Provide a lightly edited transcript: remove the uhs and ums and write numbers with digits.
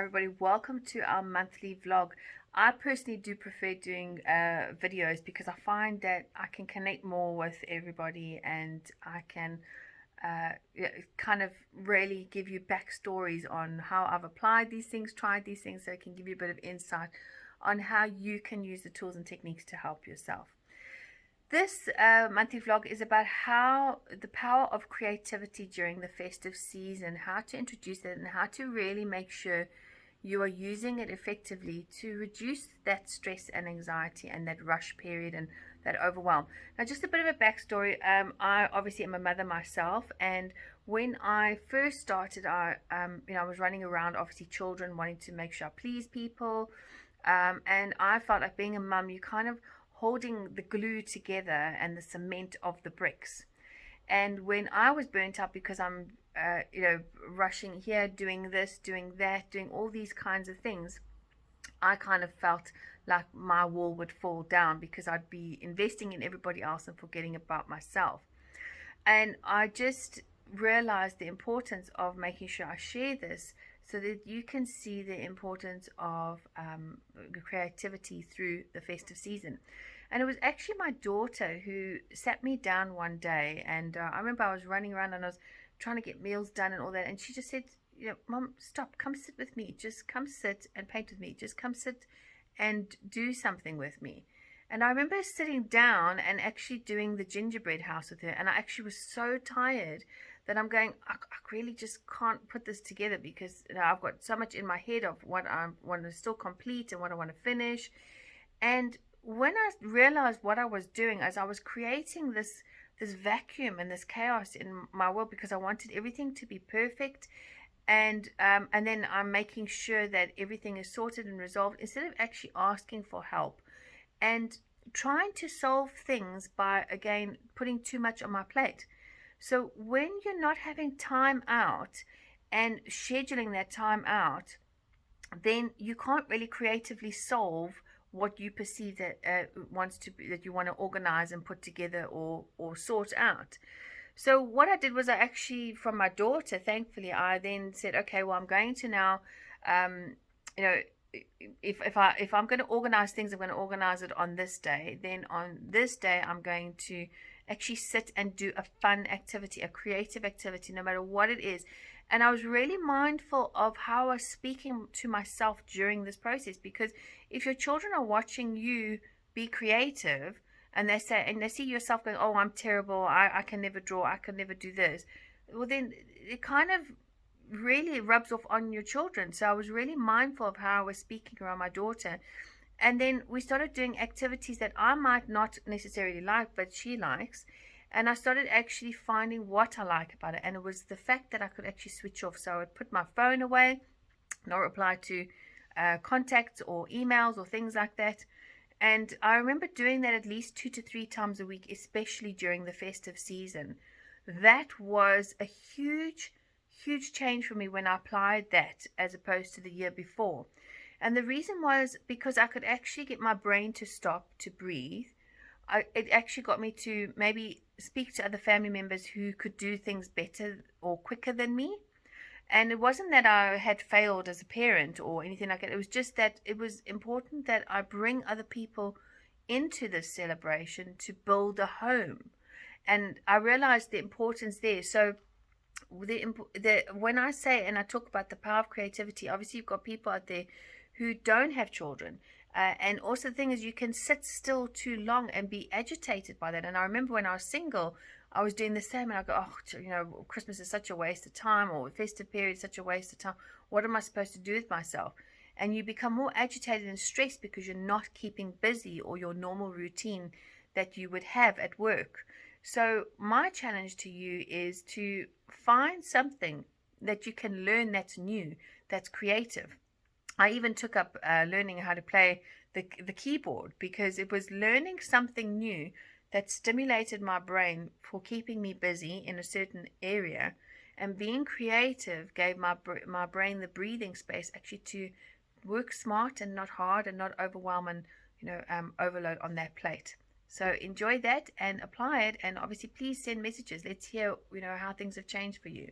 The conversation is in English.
everybody, welcome to our monthly vlog. I personally do prefer doing videos because I find that I can connect more with everybody, and I can kind of really give you backstories on how I've applied these things, tried these things, so it can give you a bit of insight on how you can use the tools and techniques to help yourself. This monthly vlog is about how the power of creativity during the festive season, how to introduce it, and how to really make sure you are using it effectively to reduce that stress and anxiety and that rush period and that overwhelm. Now, just a bit of a backstory. I obviously am a mother myself, and when I first started, I was running around, obviously children, wanting to make sure I please people, and I felt like being a mum, you kind of holding the glue together and the cement of the bricks. And when I was burnt out because I'm, rushing here, doing this, doing that, doing all these kinds of things, I kind of felt like my wall would fall down because I'd be investing in everybody else and forgetting about myself. And I just realized the importance of making sure I share this so that you can see the importance of creativity through the festive season. And it was actually my daughter who sat me down one day, and I remember I was running around and I was trying to get meals done and all that, and she just said, Mom, stop, come sit with me, just come sit and paint with me, just come sit and do something with me. And I remember sitting down and actually doing the gingerbread house with her, and I actually was so tired that I'm going, I really just can't put this together because I've got so much in my head of what I want to still complete and what I want to finish. And when I realized what I was doing, as I was creating this vacuum and this chaos in my world because I wanted everything to be perfect, and then I'm making sure that everything is sorted and resolved instead of actually asking for help and trying to solve things by, again, putting too much on my plate. So when you're not having time out and scheduling that time out, then you can't really creatively solve what you perceive that that you want to organize and put together or sort out. So what I did was, I actually, from my daughter, thankfully, I then said, okay, well, I'm going to now, you know, if I'm going to organize things, I'm going to organize it on this day. Then on this day, I'm going to actually sit and do a fun activity, a creative activity, no matter what it is. And I was really mindful of how I was speaking to myself during this process, because if your children are watching you be creative and they see yourself going, oh, I'm terrible, I can never draw, I can never do this, well, then it kind of really rubs off on your children. So I was really mindful of how I was speaking around my daughter. And then we started doing activities that I might not necessarily like, but she likes. And I started actually finding what I like about it. And it was the fact that I could actually switch off. So I would put my phone away, not reply to contacts or emails or things like that. And I remember doing that at least 2 to 3 times a week, especially during the festive season. That was a huge, huge change for me when I applied that as opposed to the year before. And the reason was because I could actually get my brain to stop, to breathe. It actually got me to maybe speak to other family members who could do things better or quicker than me. And it wasn't that I had failed as a parent or anything like that. It was just that it was important that I bring other people into this celebration to build a home. And I realized the importance there. So when I say and I talk about the power of creativity, obviously you've got people out there who don't have children. And also the thing is, you can sit still too long and be agitated by that. And I remember when I was single, I was doing the same, and I go, oh, Christmas is such a waste of time, or festive period is such a waste of time. What am I supposed to do with myself? And you become more agitated and stressed because you're not keeping busy or your normal routine that you would have at work. So my challenge to you is to find something that you can learn that's new, that's creative. I even took up learning how to play the keyboard, because it was learning something new that stimulated my brain for keeping me busy in a certain area, and being creative gave my brain the breathing space actually to work smart and not hard and not overwhelm and overload on that plate. So enjoy that and apply it, and obviously please send messages. Let's hear how things have changed for you.